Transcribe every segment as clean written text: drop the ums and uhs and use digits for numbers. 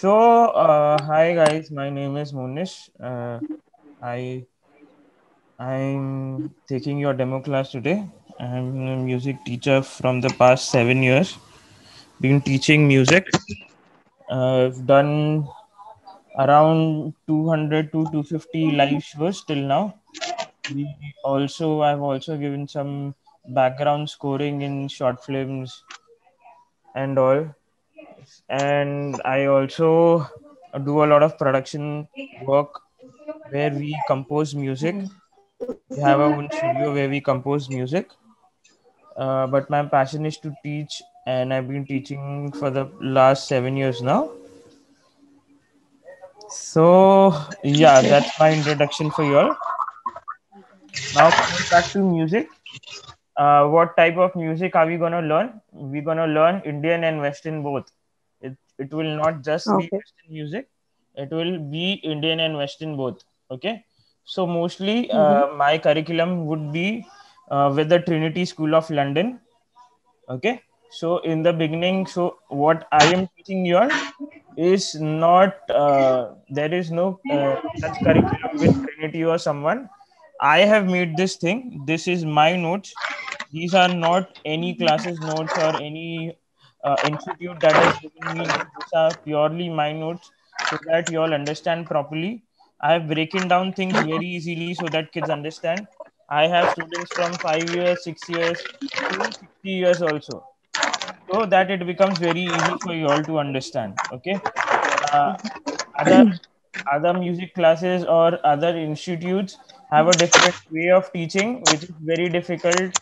Hi guys, my name is Monish. I I'm taking your demo class today. I'm a music teacher from the past 7 years. Been teaching music. I've done around 200 to 250 live shows till now. I've also given some background scoring in short films and all. And I also do a lot of production work where we compose music. We have our own studio where we compose music. But my passion is to teach, and I've been teaching for the last 7 years now. Yeah, that's my introduction for you all. Now, coming back to music, what type of music are we going to learn? We're going to learn Indian and Western both. It will not just be Okay. Western music, it will be Indian and Western both. Okay. So, mostly Mm-hmm. my curriculum would be with the Trinity School of London. Okay. So, in the beginning, so what I am teaching you all is not, there is no such curriculum with Trinity or someone. I have made this thing. This is my notes. These are not any classes notes or any institute that has given me notes. These are purely my notes so that you all understand properly. I have broken down things very easily so that kids understand. I have students from 5 years, 6 years to 60 years also, so that it becomes very easy for you all to understand. Okay. uh, other other music classes or other institutes have a different way of teaching which is very difficult.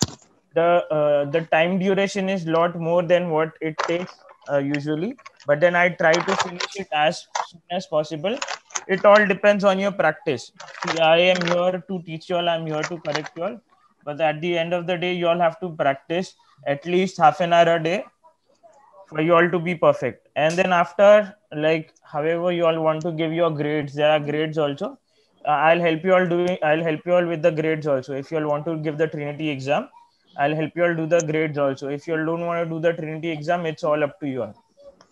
The time duration is lot more than what it takes usually, but then I try to finish it as soon as possible. It all depends on your practice. See, I am here to teach you all, I'm here to correct you all, but at the end of the day you all have to practice at least half an hour a day for you all to be perfect. And then after, like, however you all want to give your grades, there are grades also. I'll help you all with the grades also. If you all want to give the Trinity exam, I'll help you all do the grades also. If you all don't want to do the Trinity exam, it's all up to you all.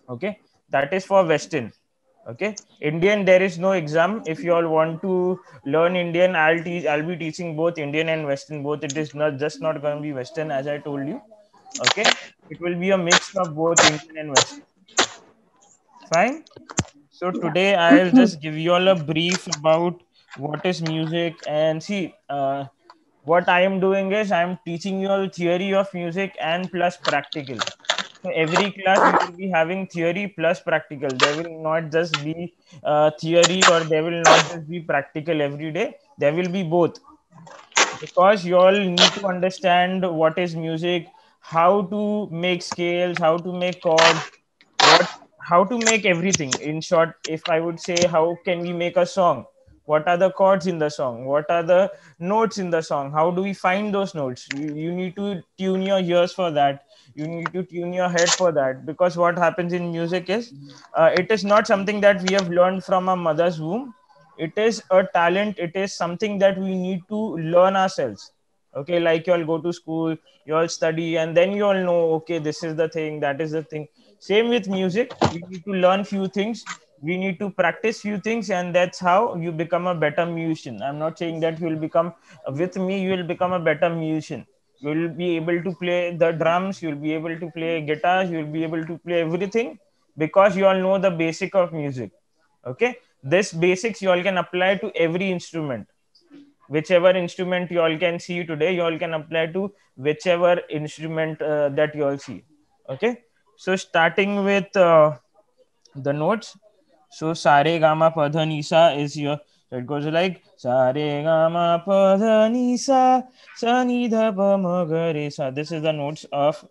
Okay. That is for Western. Okay. Indian, there is no exam. If you all want to learn Indian, I'll be teaching both Indian and Western both. It is not just not going to be Western, as I told you. Okay. It will be a mix of both Indian and Western. Fine. So Yeah. today I'll just give you all a brief about what is music. And see, what I am doing is I'm teaching you all theory of music and plus practical. So every class we will be having theory plus practical. There will not just be theory, or there will not just be practical every day. There will be both, because you all need to understand what is music, how to make scales, how to make chords, what how to make everything. In short, if I would say, how can we make a song, what are the chords in the song, what are the notes in the song, how do we find those notes. You need to tune your ears for that, you need to tune your head for that, because what happens in music is, it is not something that we have learned from our mother's womb. It is a talent, it is something that we need to learn ourselves. Okay, like you all go to school, you all study, and then you all know, okay, this is the thing, that is the thing. Same with music, we need to learn few things, we need to practice few things, and that's how you become a better musician. I'm not saying that you will become, with me you will become a better musician. You will be able to play the drums, you will be able to play guitars, you will be able to play everything, because you all know the basic of music. Okay. This basics you all can apply to every instrument. Whichever instrument you all can see today, you all can apply to whichever instrument that you all see. Okay. So starting with the notes. So sare gama pada nisa is your, so it goes like sare gama pada nisa sa ni dha pa ma ga re sa. This is the notes of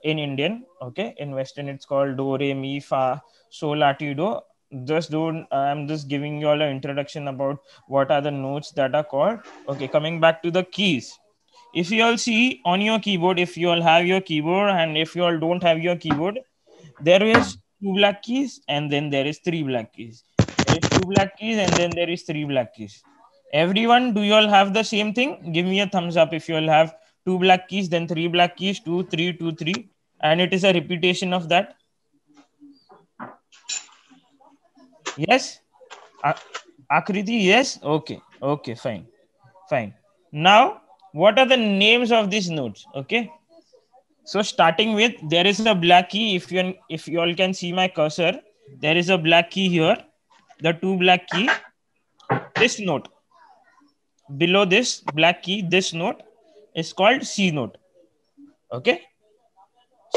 in Indian. Okay, in Western it's called do re mi fa so la ti do. Just don't, I'm just giving you all an introduction about what are the notes that are called. Okay, coming back to the keys. If you all see on your keyboard, if you all have your keyboard, and if you all don't have your keyboard, there is two black keys and then there is three black keys. There is two black keys and then there is three black keys. Everyone, do you all have the same thing? Give me a thumbs up if you all have two black keys, then three black keys, two, three, two, three, and it is a repetition of that. Yes. Akriti, yes. Okay. Okay. Fine. Fine. Now, what are the names of these notes? Okay. So starting with, there is a black key. If you all can see my cursor, there is a black key here. The two black key. This note below this black key, this note is called C note. Okay,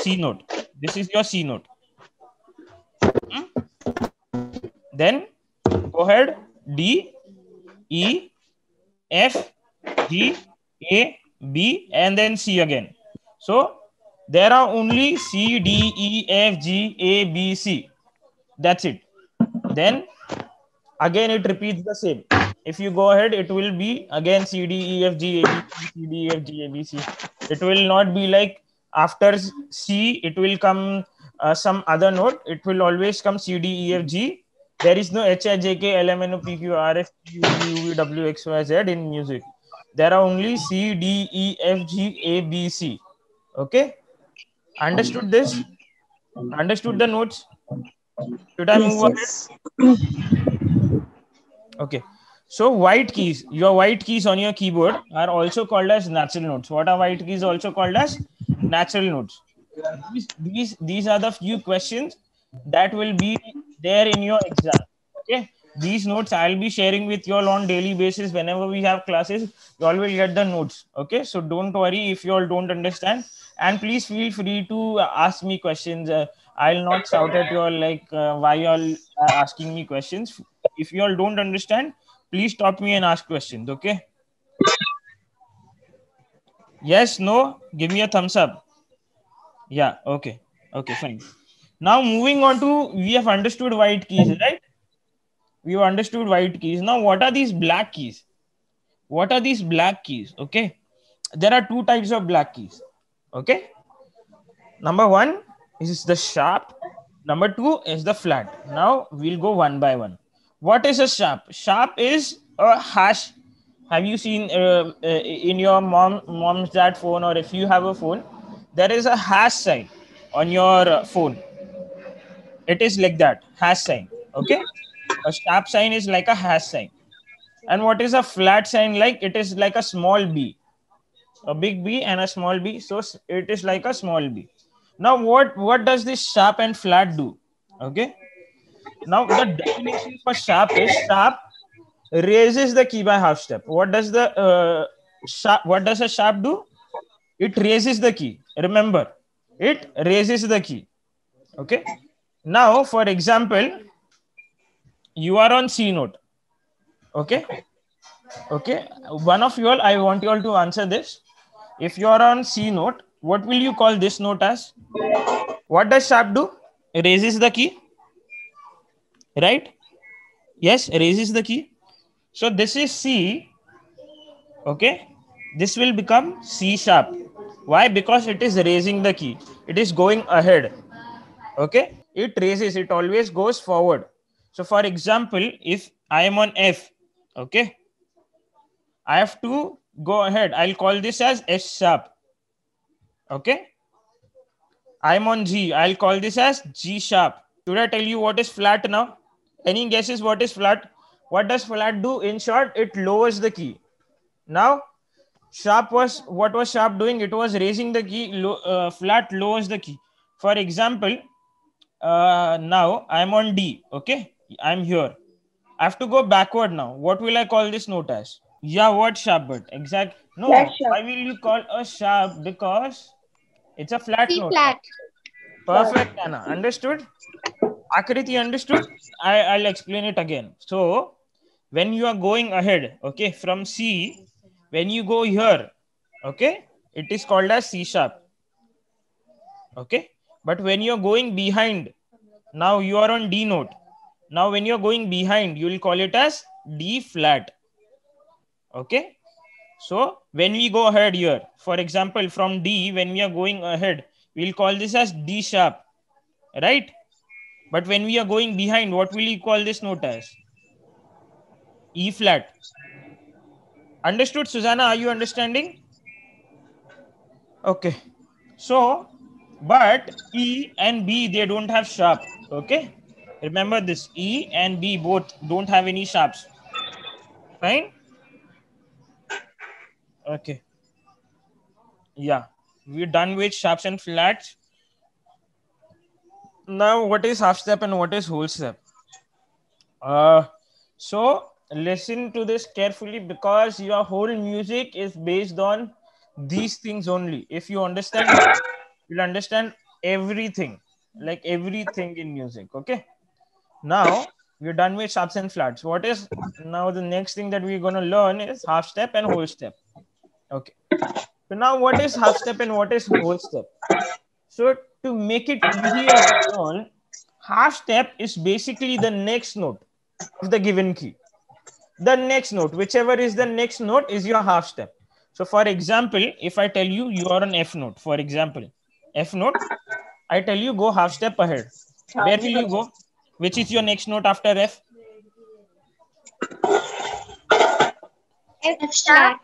C note. This is your C note. Hmm? Then go ahead. D, E, F, G, A, B, and then C again. So there are only C, D, E, F, G, A, B, C. That's it. Then again it repeats the same. If you go ahead, it will be again C, D, E, F, G, A, B, C, C, D, E, F, G, A, B, C. It will not be like after C, it will come some other note. It will always come C, D, E, F, G. There is no H, I, J, K, L, M, N, O, P, Q, R, S, T, U, V, W, W, X, Y, Z in music. There are only C, D, E, F, G, A, B, C. Okay? Understood this? Understood the notes? Should I Yes, move ahead? yes. Okay. So white keys, your white keys on your keyboard are also called as natural notes. What are white keys also called as? Natural notes. These are the few questions that will be there in your exam. Okay. These notes I'll be sharing with you all on daily basis. Whenever we have classes, you all will get the notes. Okay. So don't worry if you all don't understand. And please feel free to ask me questions. I'll not shout at you all like why you all are asking me questions. If you all don't understand, please stop me and ask questions. Okay. Yes, no, give me a thumbs up. Yeah, okay. Okay, fine. Now moving on to, we have understood white keys, right? We have understood white keys. Now what are these black keys? What are these black keys? Okay. There are two types of black keys. Okay. Number one is the sharp. Number two is the flat. Now we'll go one by one. What is a sharp? Sharp is a hash. Have you seen in your mom's dad phone, or if you have a phone, there is a hash sign on your phone. It is like that, hash sign. Okay, a sharp sign is like a hash sign. And what is a flat sign like? It is like a small b, a big B and a small b. So it is like a small b. Now what does this sharp and flat do? Okay. Now the definition for sharp is sharp raises the key by half step. What does the sharp? What does a sharp do? It raises the key. Remember, it raises the key. Okay. Now, for example, you are on C note. Okay. Okay. One of you all, I want you all to answer this. If you are on C note, what will you call this note as? What does sharp do? Raises the key, right? Yes, raises the key. So this is C. Okay. This will become C sharp. Why? Because it is raising the key. It is going ahead. Okay. It raises, it always goes forward. So for example, if I am on F, okay, I have to go ahead. I'll call this as S sharp. Okay. I'm on G. I'll call this as G sharp. Should I tell you what is flat now? Any guesses what is flat? What does flat do? In short, it lowers the key. Now, sharp was, what was sharp doing? It was raising the key. Flat lowers the key. For example, now I'm on D. Okay, I'm here. I have to go backward now. What will I call this note as? Yeah, what sharp? But exact. Flat No, sharp. why will you call a sharp? Because it's a flat C note now. flat. Perfect, Anna. Understood? Akriti, understood? I'll explain it again. So, when you are going ahead, okay, from C, when you go here, okay, it is called as C sharp. Okay. But when you're going behind, now you are on D note. Now, when you're going behind, you will call it as D flat. Okay. So, when we go ahead here, for example, from D, when we are going ahead, we'll call this as D sharp, right? But when we are going behind, what will you call this note as? E flat. Understood, Susanna? Are you understanding? Okay. So, but E and B, they don't have sharp. Okay. Remember this, E and B both don't have any sharps. Fine? Okay. Yeah. We're done with sharps and flats. Now, what is half step and what is whole step? So listen to this carefully because your whole music is based on these things only. If you understand this, you'll understand everything, like everything in music. Okay. Now we're done with sharps and flats. What is now the next thing that we're going to learn is half step and whole step. Okay. So now what is half step and what is whole step? So to make it easier to learn, half step is basically the next note of the given key. The next note, whichever is the next note, is your half step. So for example, if I tell you you are on F note, for example, F note, I tell you go half step ahead. Where will you go? Which is your next note after F? F flat.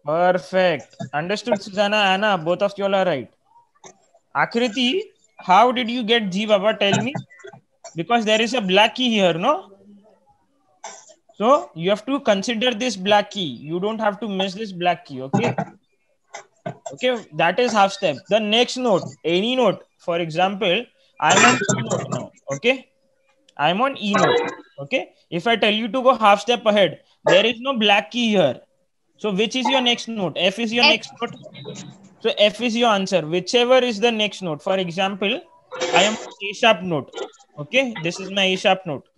Perfect. Understood, Susanna, Anna, both of you all are right. Akriti, how did you get G, Baba? Tell me. Because there is a black key here, no? So you have to consider this black key. You don't have to miss this black key, okay? Okay, that is half step. The next note, any note. For example, I'm on E note now, okay? I'm on E note, okay? If I tell you to go half step ahead, there is no black key here. So which is your next note? F is your next note. So F is your answer. Whichever is the next note. For example, I am on A sharp note, okay? This is my A sharp note.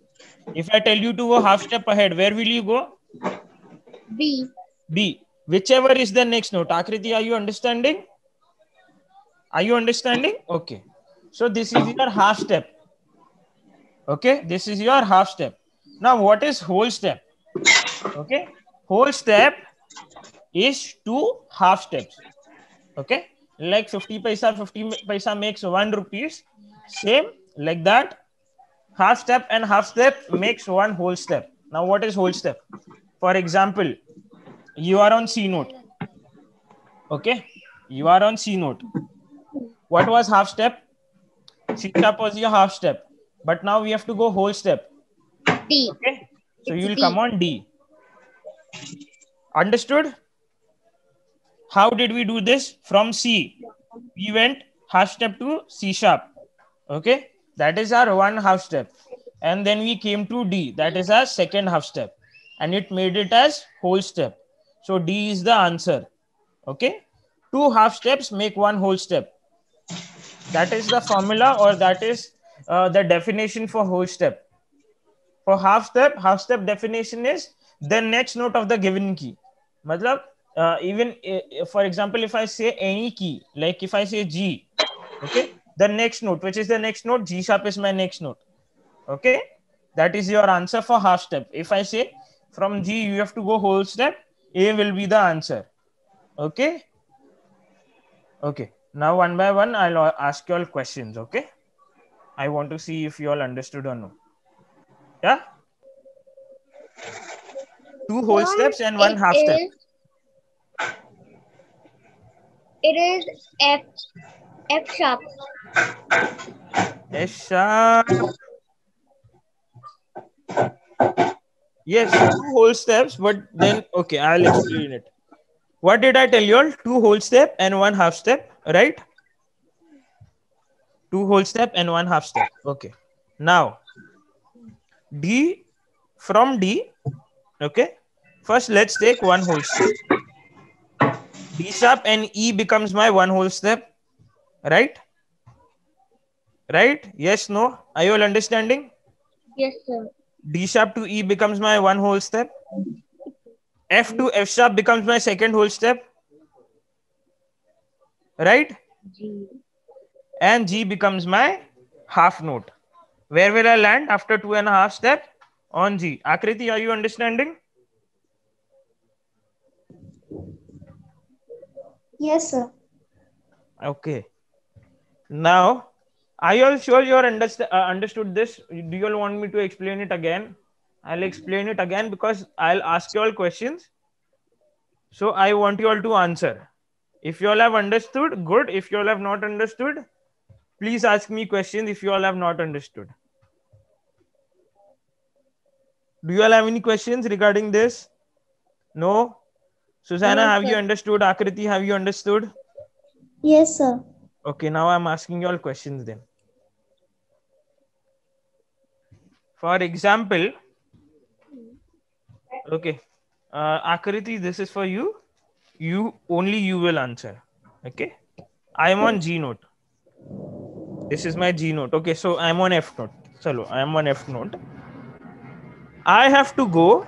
If I tell you to go half step ahead, where will you go? B. B. Whichever is the next note. Akriti, are you understanding? Are you understanding? Okay. So this is your half step. Okay. This is your half step. Now what is whole step? Okay. Whole step is two half steps. Okay. Like 50 paisa makes 1 rupees. Same like that. Half step and half step makes one whole step. Now what is whole step? For example, you are on C note. Okay. You are on C note. What was half step? C sharp was your half step. But now we have to go whole step. D. Okay. So It's you will D. come on D. Understood? How did we do this? From C, we went half step to C sharp. Okay. That is our one half step. And then we came to D. That is our second half step. And it made it as whole step. So D is the answer. Okay. Two half steps make one whole step. That is the formula, or that is the definition for whole step. For half step definition is the next note of the given key. Matlab, even for example, if I say any key, like if I say G, okay, the next note, which is the next note, G sharp is my next note. Okay, that is your answer for half step. If I say from G you have to go whole step, A will be the answer. Okay. Okay. Now one by one, I'll ask you all questions. Okay. I want to see if you all understood or no. Yeah. Two whole steps and one half step. It is F sharp. F sharp. Yes, two whole steps, but then okay, I'll explain it. What did I tell you all? Two whole step and one half step, right? Two whole step and one half step. Okay. Now D, from D, okay. First, let's take one whole step. D sharp and E becomes my one whole step, right? Right? Yes, no? Are you all understanding? Yes, sir. D sharp to E becomes my one whole step. F to F sharp becomes my second whole step, right? G. And G becomes my half note. Where will I land after 2.5 step? On G. Akriti, are you understanding? Yes, sir. Okay. Now, are you all sure you are understood this? Do you all want me to explain it again? I'll explain it again because I'll ask you all questions. So I want you all to answer. If you all have understood, good. If you all have not understood, please ask me questions if you all have not understood. Do you all have any questions regarding this? No? Susanna, No, have you sir. understood? Akriti, have you understood? Yes, sir. Okay, now I'm asking you all questions then. For example, okay, Akriti, this is for you. You will answer. Okay, I'm on G note. This is my G note. Okay, so I'm on F note. Chalo, I'm on F note. I have to go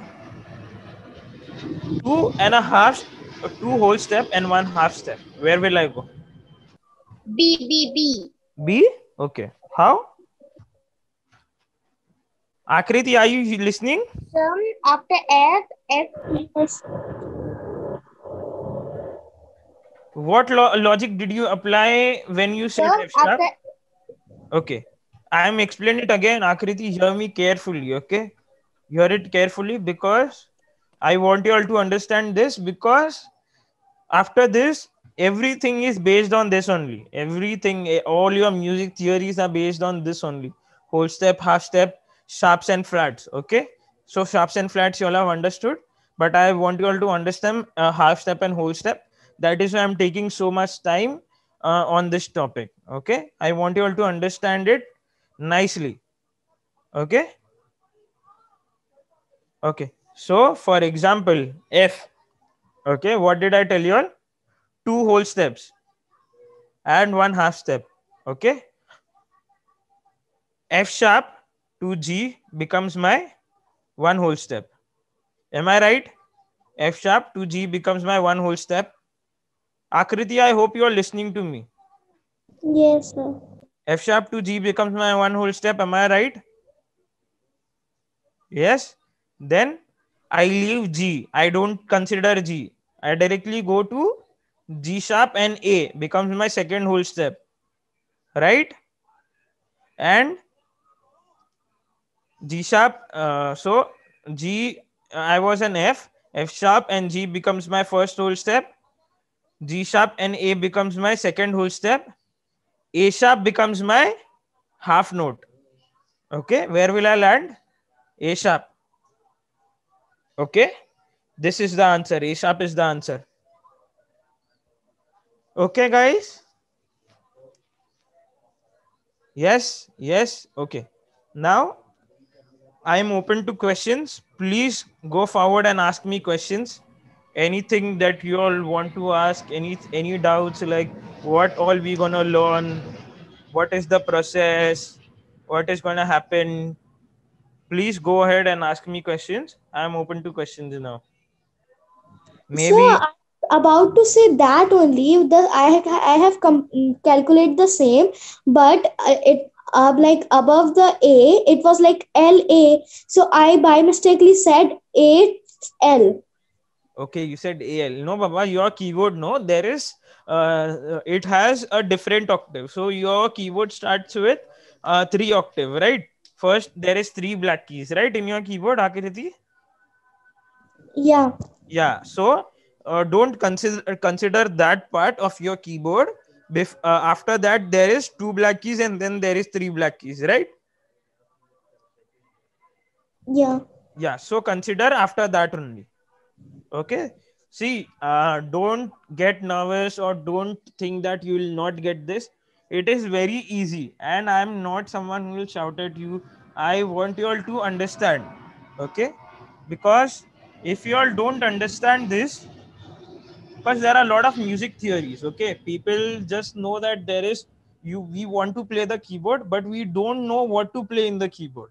2.5, 2 whole step and 1/2 step. Where will I go? B, B, B. B? Okay. How? Akriti, are you listening? Some after F, F. Yes. What logic did you apply when you said Some F sharp? after. Okay. I am explaining it again. Akriti, hear me carefully. Okay. Hear it carefully because I want you all to understand this, because after this, everything is based on this only. Everything, all your music theories are based on this only. Whole step, half step, sharps and flats. Okay. So sharps and flats you all have understood, but I want you all to understand half step and whole step. That is why I'm taking so much time on this topic. Okay. I want you all to understand it nicely. Okay. Okay. So for example, F. Okay. What did I tell you all? 2 whole steps and 1/2 step. Okay. F sharp to G becomes my 1 whole step. Am I right? F sharp to G becomes my 1 whole step. Akriti, I hope you are listening to me. Yes, sir. F sharp to G becomes my 1 whole step. Am I right? Yes. Then I leave G. I don't consider G. I directly go to G sharp and A becomes my second whole step. Right? And G sharp. So G, I was an F. F sharp and G becomes my first whole step. G sharp and A becomes my second whole step. A sharp becomes my half note. Okay, where will I land? A sharp. Okay, this is the answer. A sharp is the answer. Okay, guys. Yes, yes. Okay. Now I am open to questions. Please go forward and ask me questions. Anything that you all want to ask, any doubts, like what all we gonna learn, what is the process, what is gonna happen. Please go ahead and ask me questions. I am open to questions now. So Maybe. I'm about to say that only the I have calculate the same, but it like above the A it was like L A. So I by mistakenly said A L. Okay, you said AL. No, Baba, your keyboard, no, there is, it has a different octave. So your keyboard starts with 3 octave, right? First, there is 3 black keys, right, in your keyboard, Akriti? Yeah. Yeah. So don't consider that part of your keyboard. After that, there is 2 black keys and then there is 3 black keys, right? Yeah. Yeah. So consider after that only. Okay. See, don't get nervous or don't think that you will not get this. It is very easy, and I'm not someone who will shout at you. I want you all to understand. Okay, because if you all don't understand this, because there are a lot of music theories. Okay, people just know that there is, you we want to play the keyboard, but we don't know what to play in the keyboard.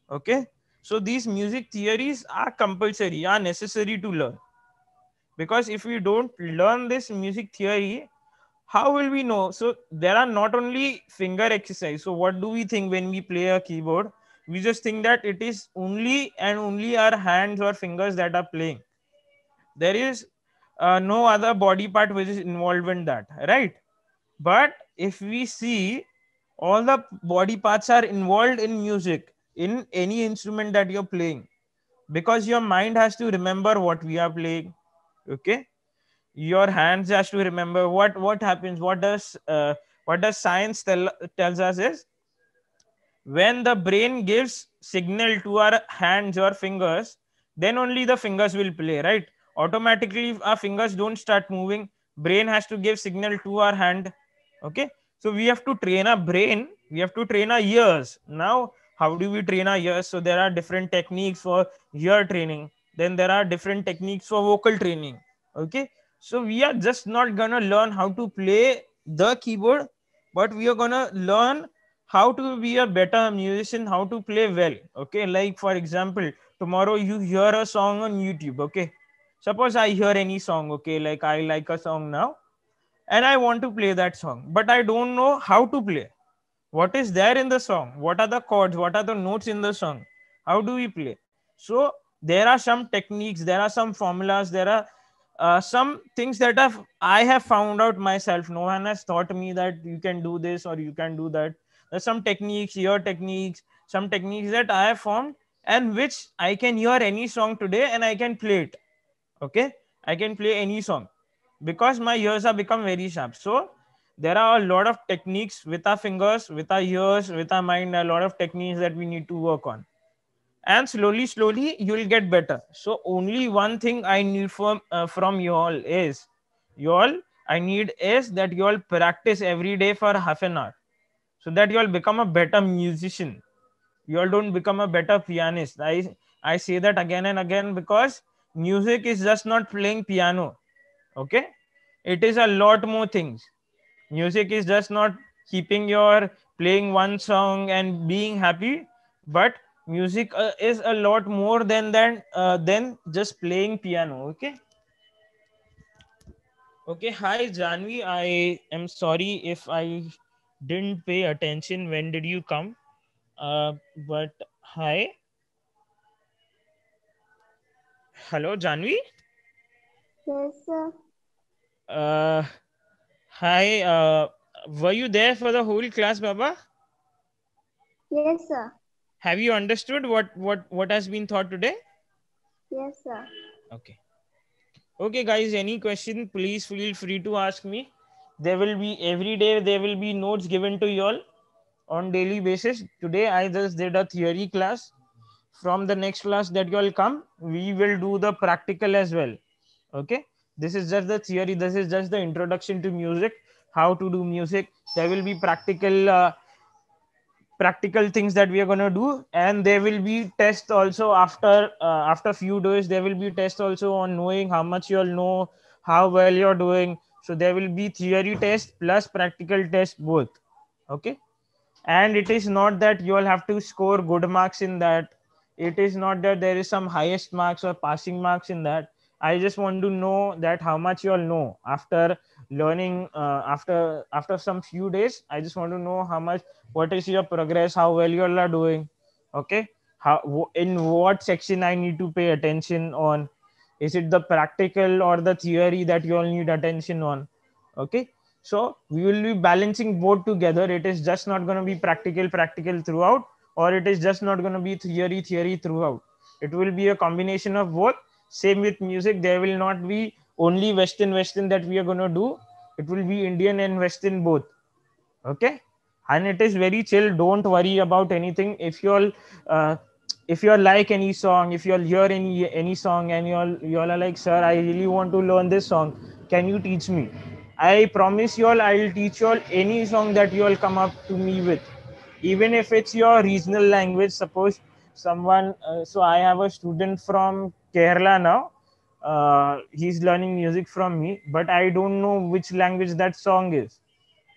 Okay, so these music theories are compulsory, are necessary to learn, because if we don't learn this music theory, how will we know? So there are not only finger exercise. So what do we think when we play a keyboard? We just think that it is only and only our hands or fingers that are playing. There is no other body part which is involved in that, right? But if we see, all the body parts are involved in music, in any instrument that you're playing, because your mind has to remember what we are playing. Okay, your hands has to remember what happens. What does science tells us is, when the brain gives signal to our hands or fingers, then only the fingers will play, right? Automatically, if our fingers don't start moving, brain has to give signal to our hand. Okay, so we have to train our brain, we have to train our ears. Now, how do we train our ears? So there are different techniques for ear training, then there are different techniques for vocal training. Okay, so we are just not gonna learn how to play the keyboard, but we are gonna learn how to be a better musician, how to play well. Okay, like for example, tomorrow you hear a song on YouTube. Okay, suppose I hear any song, okay, like I like a song now, and I want to play that song, but I don't know how to play. What is there in the song? What are the chords? What are the notes in the song? How do we play? So there are some techniques, there are some formulas, there are some things that I have found out myself. No one has taught me that you can do this or you can do that. There's some techniques, your techniques, some techniques that I have formed, and which I can hear any song today and I can play it. Okay, I can play any song because my ears have become very sharp. So there are a lot of techniques with our fingers, with our ears, with our mind, a lot of techniques that we need to work on, and slowly you will get better. So only one thing I need from you all is, you all I need is that you all practice every day for half an hour, so that you all become a better musician. You all don't become a better pianist. I say that again and again, because music is just not playing piano. Okay, it is a lot more things. Music is just not keeping your playing one song and being happy, but music is a lot more than just playing piano. Okay. Okay, hi Janvi, I am sorry if I didn't pay attention. When did you come? But hi. Hello Janvi. Yes, sir. uh Hi, were you there for the whole class, Baba? Yes, sir. Have you understood what has been taught today? Yes, sir. Okay. Okay, guys, any question, please feel free to ask me. There will be every day, there will be notes given to you all on daily basis. Today, I just did a theory class. From the next class that you all come, we will do the practical as well. Okay. This is just the theory. This is just the introduction to music, how to do music. There will be practical things that we are going to do, and there will be tests also after few days. There will be tests also on knowing how much you all know, how well you're doing. So there will be theory test plus practical test both. Okay, and it is not that you all have to score good marks in that. It is not that there is some highest marks or passing marks in that. I just want to know that how much you all know after learning, after some few days. I just want to know how much, what is your progress, how well you all are doing. Okay, in what section I need to pay attention on. Is it the practical or the theory that you all need attention on? Okay, so we will be balancing both together. It is just not going to be practical throughout, or it is just not going to be theory throughout. It will be a combination of both. Same with music, there will not be only western that we are going to do. It will be Indian and western both. Okay, and it is very chill. Don't worry about anything. Uh, if you all like any song, if you all hear any song, and you all are like, sir, I really want to learn this song, can you teach me? I promise you all, I'll teach you all any song that you all come up to me with, even if it's your regional language. Suppose someone, so I have a student from Kerala now. He's learning music from me, but I don't know which language that song is.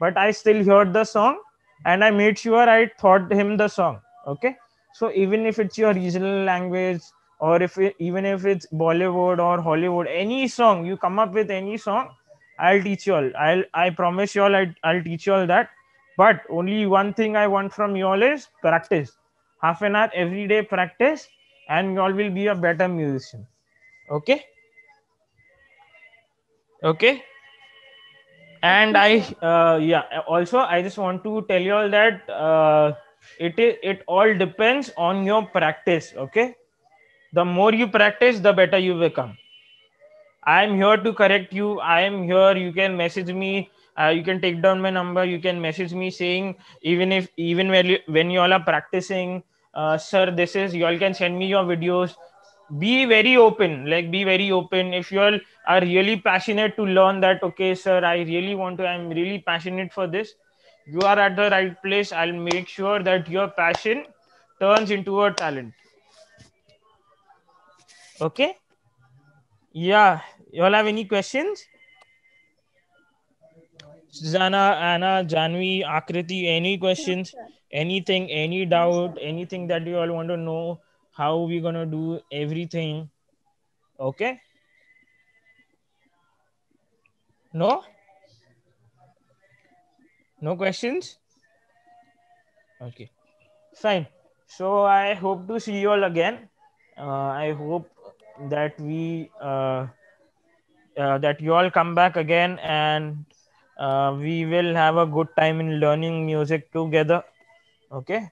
But I still heard the song, and I made sure I taught him the song. Okay, so even if it's your regional language, or even if it's Bollywood or Hollywood, any song you come up with, any song, I'll teach you all. I promise you all, I'll teach you all that. But only one thing I want from you all is practice. Half an hour every day practice, and you all will be a better musician. Okay. Okay. And yeah, also I just want to tell you all that it all depends on your practice. Okay, the more you practice, the better you become. I am here to correct you. I am here. You can message me. You can take down my number. You can message me saying, even when you all are practicing, sir, this is, you all can send me your videos. Be very open, like be very open. If you all are really passionate to learn that, okay sir, I really want to, I'm really passionate for this, you are at the right place. I'll make sure that your passion turns into a talent. Okay. Yeah, you all have any questions? Susanna, Anna, Janvi, Akriti, any questions? Anything, any doubt, anything that you all want to know? How we gonna do everything? Okay. No? No questions? Okay. Fine. So I hope to see you all again. I hope that that you all come back again, and we will have a good time in learning music together. Okay.